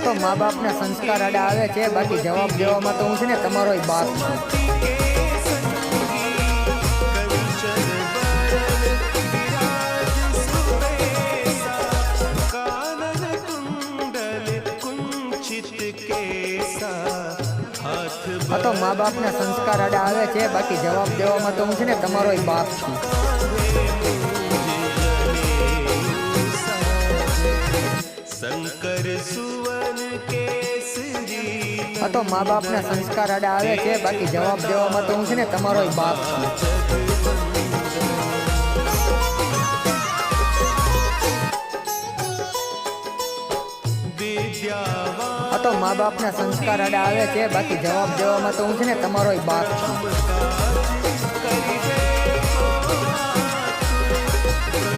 તો મા બાપના સંસ્કાર આડા આવે છે, બાકી જવાબ દેવામાં તો હું છે ને તમારો બાપ છું। તો મા બાપના સંસ્કાર આડા આવે છે, બાકી જવાબ દેવામાં તો હું છે ને તમારો બાપ છું। શંકર સુવન કેસરી તો મા બાપના સંસ્કાર આડા આવે છે, બાકી જવાબ દેવામાં તો હું છે ને તમારો બાપ છું। તો મા બાપના સંસ્કાર આડા આવે છે, બાકી જવાબ દેવામાં તો હું છે ને તમારો બાપ છું।